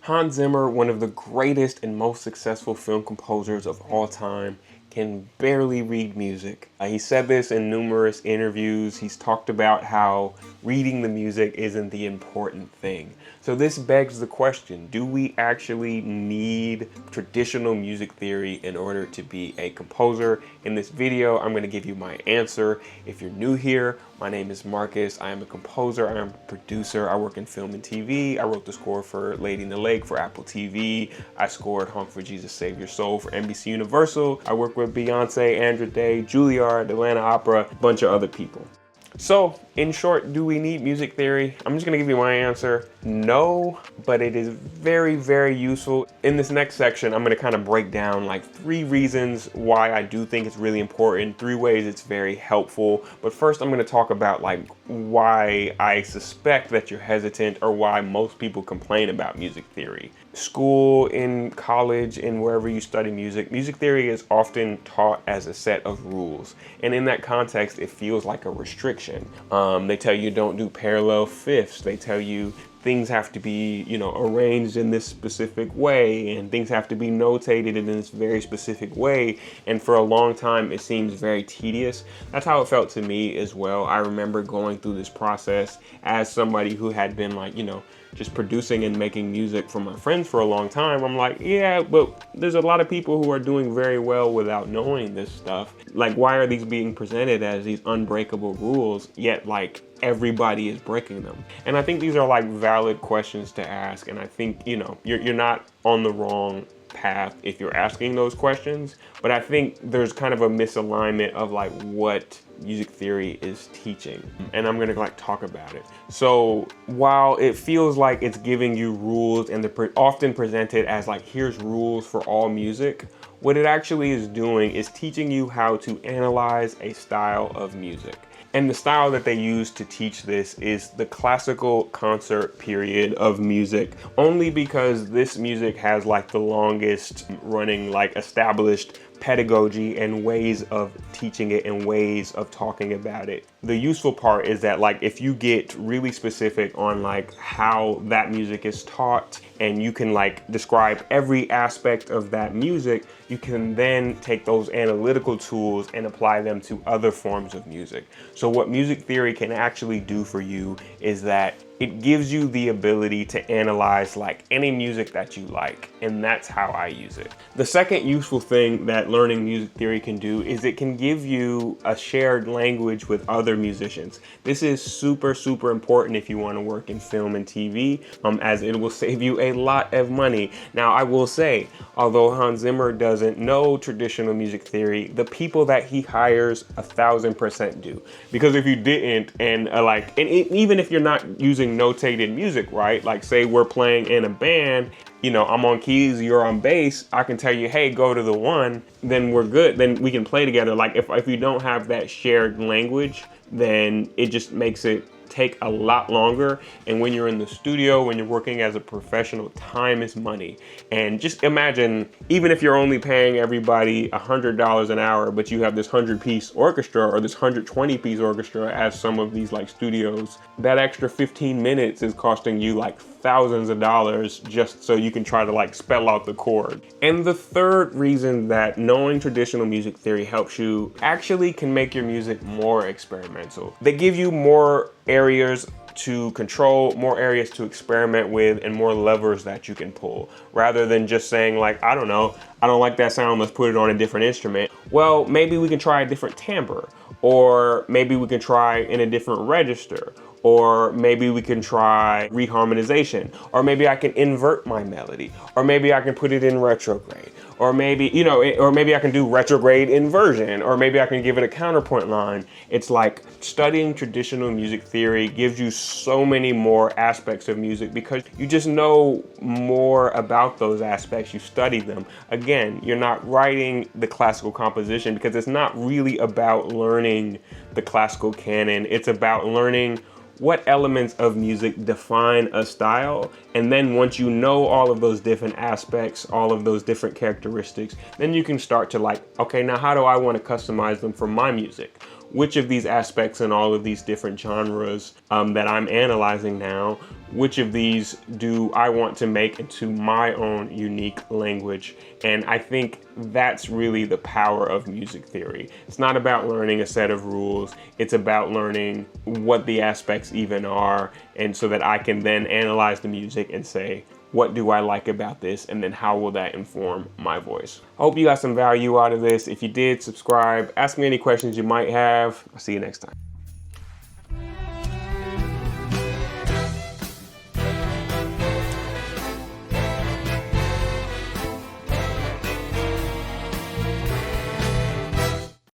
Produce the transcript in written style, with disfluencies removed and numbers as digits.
Hans Zimmer, one of the greatest and most successful film composers of all time, can barely read music. He said this in numerous interviews. He's talked about how reading the music isn't the important thing. So this begs the question, do we actually need traditional music theory in order to be a composer? In this video, I'm gonna give you my answer. If you're new here, my name is Marcus. I am a composer, I am a producer. I work in film and TV. I wrote the score for Lady in the Lake for Apple TV. I scored Honk for Jesus Save Your Soul for NBC Universal. I work with Beyonce, Andra Day, Juilliard, Atlanta Opera, a bunch of other people. So, in short, do we need music theory? I'm just gonna give you my answer. No, but it is very, very useful. In this next section, I'm gonna kind of break down like 3 reasons why I do think it's really important, 3 ways it's very helpful. But first, I'm gonna talk about like why I suspect that you're hesitant or why most people complain about music theory. School, in college, and wherever you study music, music theory is often taught as a set of rules. And in that context, it feels like a restriction. They tell you don't do parallel fifths. They tell you things have to be, arranged in this specific way, and things have to be notated in this very specific way. And for a long time, it seems very tedious. That's how it felt to me as well. I remember going through this process as somebody who had been like, just producing and making music for my friends for a long time. I'm like, yeah, but there's a lot of people who are doing very well without knowing this stuff. Like, why are these being presented as these unbreakable rules, yet like everybody is breaking them? And I think these are like valid questions to ask. And I think, you're not on the wrong path if you're asking those questions, but I think there's kind of a misalignment of like what music theory is teaching, and I'm gonna like talk about it. So while it feels like it's giving you rules and they're often presented as like, here's rules for all music, what it actually is doing is teaching you how to analyze a style of music. And the style that they use to teach this is the classical concert period of music, only because this music has like the longest running like established pedagogy and ways of teaching it and ways of talking about it. The useful part is that like if you get really specific on like how that music is taught and you can like describe every aspect of that music, you can then take those analytical tools and apply them to other forms of music. So what music theory can actually do for you is that it gives you the ability to analyze like any music that you like, and that's how I use it. The second useful thing that learning music theory can do is it can give you a shared language with other musicians. This is super, super important if you want to work in film and TV, as it will save you a lot of money. Now, I will say, although Hans Zimmer doesn't know traditional music theory, the people that he hires 1000% do. Because if you didn't, and even if you're not using notated music, right? Like say we're playing in a band, I'm on keys, you're on bass, I can tell you, hey, go to the 1, then we're good, then we can play together. Like if you don't have that shared language, then it just makes it take a lot longer. And when you're in the studio, when you're working as a professional, time is money. And just imagine, even if you're only paying everybody $100 an hour, but you have this 100-piece orchestra or this 120-piece orchestra as some of these like studios, that extra 15 minutes is costing you like thousands of dollars just so you can try to like spell out the chord. And the third reason that knowing traditional music theory helps you actually can make your music more experimental. They give you more areas to control, more areas to experiment with, and more levers that you can pull, rather than just saying like, I don't know, I don't like that sound, let's put it on a different instrument. Well, maybe we can try a different timbre, or maybe we can try in a different register, or maybe we can try reharmonization, or maybe I can invert my melody, or maybe I can put it in retrograde, or maybe, or maybe I can do retrograde inversion, or maybe I can give it a counterpoint line. It's like studying traditional music theory gives you so many more aspects of music because you just know more about those aspects, you study them. Again, you're not writing the classical composition because it's not really about learning the classical canon, it's about learning what elements of music define a style. And then once you know all of those different aspects, all of those different characteristics, then you can start to like, okay, now how do I want to customize them for my music? which of these aspects in all of these different genres that I'm analyzing now, which of these do I want to make into my own unique language? And I think that's really the power of music theory. It's not about learning a set of rules. It's about learning what the aspects even are, and so that I can then analyze the music and say, what do I like about this? And then how will that inform my voice? I hope you got some value out of this. If you did, subscribe. Ask me any questions you might have. I'll see you next time.